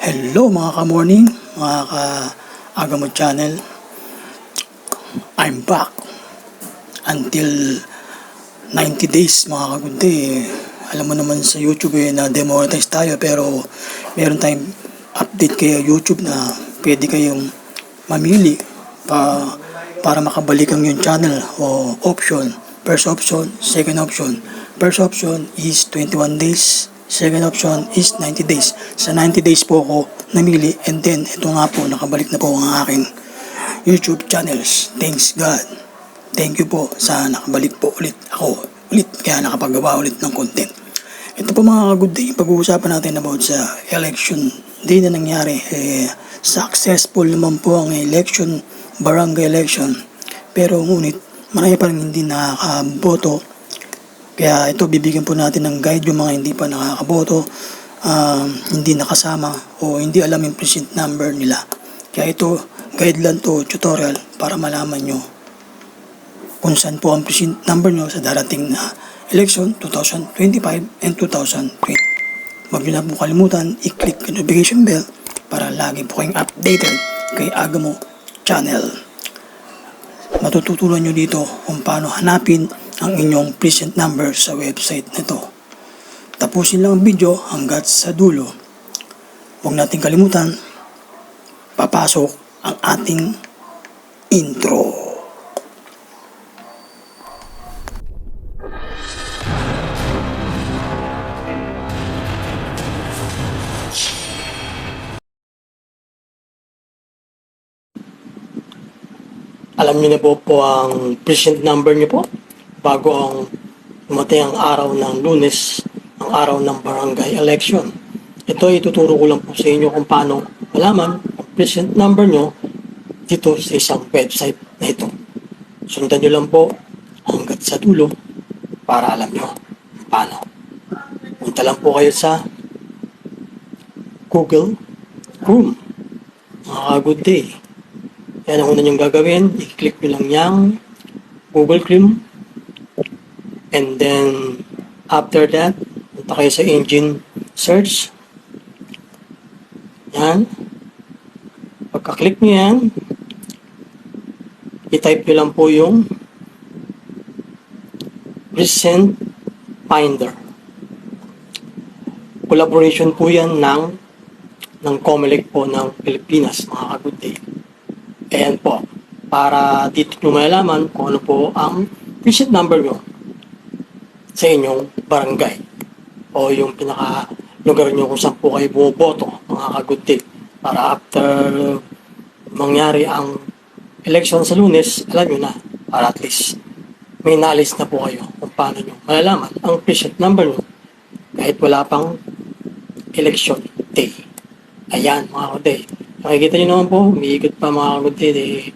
Hello mga ka-morning, mga ka-Agamot channel. I'm back until 90 days mga kagunti. Alam mo naman sa YouTube na demonetize tayo, pero meron tayong update kay YouTube na pwede kayong mamili para makabalik ang yung channel o option. First option, second option. First option is 21 days. Second option is 90 days. Sa 90 days po ako namili, and then ito nga po, nakabalik na po ang aking YouTube channels. Thanks God. Thank you po sa nakabalik po ulit ako. Kaya nakapagawa ulit ng content. Ito po mga good day, pag-uusapan natin about sa election day na nangyari. Successful naman po ang election, barangay election. Pero ngunit marami pa rin hindi nakakaboto. Kaya ito, bibigyan po natin ng guide yung mga hindi pa nakakaboto, hindi nakasama o hindi alam yung precinct number nila. Kaya ito, guide lang to, tutorial, para malaman nyo kung saan po ang precinct number nyo sa darating na election 2025 and 2020. Huwag nyo na po kalimutan, i-click yung notification bell para lagi po kayong updated kay Agamo channel. Matututunan nyo dito kung paano hanapin ang inyong precinct number sa website nito. Tapusin lang ang video hanggat sa dulo. Huwag natin kalimutan, papasok ang ating intro. Alam niyo na po ang precinct number niyo po bago ang dumating ang araw ng Lunes, ang araw ng barangay election. Ito, ituturo ko lang po sa inyo kung paano malaman ang precinct number nyo dito sa isang website na ito. Sundan nyo lang po hanggat sa dulo para alam nyo paano. Punta lang po kayo sa Google Chrome. Mga good day. Yan ang una nyong gagawin. I-click nyo lang yung Google Chrome. And then, after that, punta kayo sa engine search. Yan. Pagka-click nyo yan, i-type nyo lang po yung Precinct Finder. Collaboration po yan ng COMELEC po ng Pilipinas, mga ka-good day. Ayan po, para dito nyo malalaman kung ano po ang precinct number nyo sa inyong barangay o yung pinaka-lugar nyo kung saan po kayo bumoboto, mga ka-good day. Para after mangyari ang election sa Lunes, alam nyo na, para at least may knowledge na po kayo kung paano nyo malalaman ang precinct number nyo kahit wala pang election day. Ayan, mga ka-good day. Nakikita nyo naman po, umiikot pa mga ka-good day,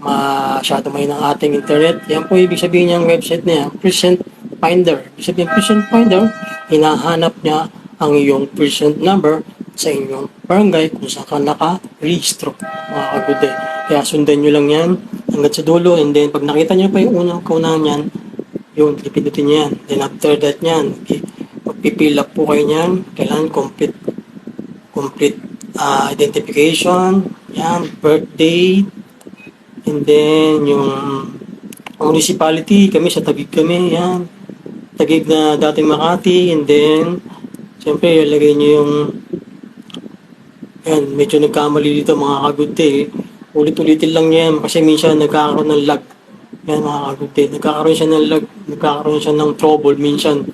masyado may ng ating internet. Yan po ibig sabihin niyang website na yan, Precinct Finder. Ibig sabihin, Precinct Finder, hinahanap niya ang iyong precinct number sa inyong barangay kung saan ka naka-rehistro, mga ka-good day. Kaya sundan nyo lang yan hanggat sa dulo, and then pag nakita nyo pa yung unang kaunahan yan, yun, ipindutin nyo yan. Then after that yan, magpipil up po kayo yan, kailangan complete identification, yan, birthday, and then yung municipality, kami sa Taguig kami, yan, Taguig na dating Makati, and then siyempre ilagay nyo yung yan, medyo nagkamali dito mga ka-good day, ulit-ulitin lang yan kasi minsan nagkakaroon ng lag, yan mga ka-good day, nagkakaroon siya ng lag, nagkakaroon siya ng trouble minsan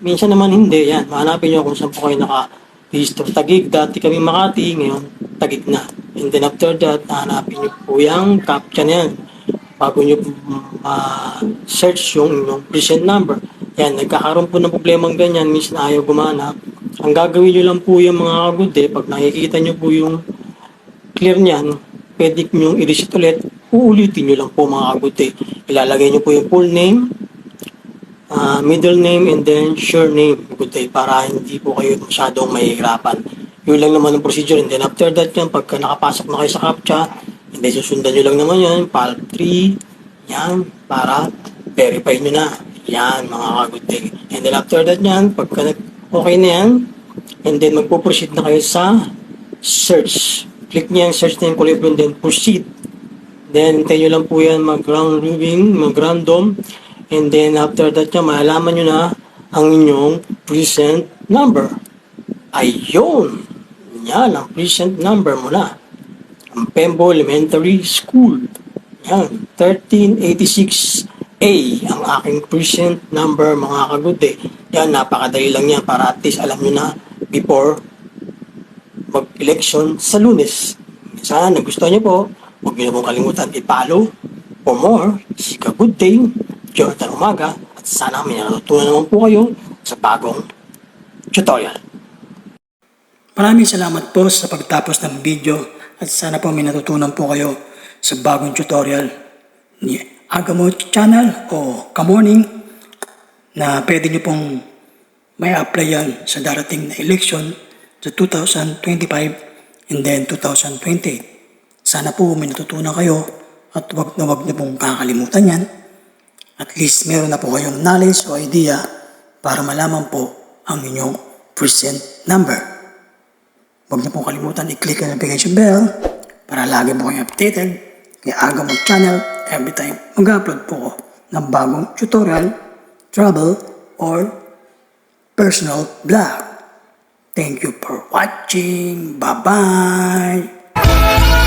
naman hindi, yan, mahanapin nyo kung saan po kayo naka-rehistro. Taguig, dati kami Makati, ngayon Taguig na. And then after that, hanapin nyo po yung captcha na yan. Bago nyo search yung precinct number. Yan, nagkakaroon po ng problemang ganyan, minsan ayaw gumana. Ang gagawin nyo lang po yung mga ka-good day, pag nakikita nyo po yung clear niyan, pwede nyo i-reset ulit, uulitin nyo lang po mga ka-good day. Ilalagay nyo po yung full name, middle name, and then surname, good day, para hindi po kayo masyadong mahihirapan. Yun lang naman ang procedure, and then after that yan, pagka nakapasok na kayo sa CAPTCHA, and then susundan nyo lang naman yan, PAL3, yan, para verify nyo na, yan, mga ka-good day. And then after that yan, pagka okay na yan, and then magpo-proceed na kayo sa search. Click niyo yung search na yung kulay blue, then proceed. Then, hintayin nyo lang po yan mag-random. And then, after that nyo, malalaman nyo na ang inyong present number. Ayun! Yan, ang present number mo na. Ang Pembo Elementary School. Yan, 1386A ang aking present number, mga kagude. Yan, napakadali lang yan para at least alam nyo na before mag-election sa Lunes. Sana nagustuhan nyo po. Huwag nyo na pong kalimutan i-follow for more. Sika Good Day, Jonathan Umaga, at sana may natutunan naman po kayo sa bagong tutorial. Maraming salamat po sa pagtapos ng video at sana po may natutunan po kayo sa bagong tutorial ni Agamo Channel o Kamorning na pwede nyo pong may apply yan sa darating na election sa 2025 and then 2028. Sana po may natutunan kayo at wag na pong kakalimutan yan. At least meron na po kayong knowledge o idea para malaman po ang inyong present number. Huwag na pong kalimutan i-click ang notification bell para lagi po kayong updated kay Agamo Channel every time mag-upload po ko ng bagong tutorial, travel, or personal vlog. Thank you for watching. Bye-bye!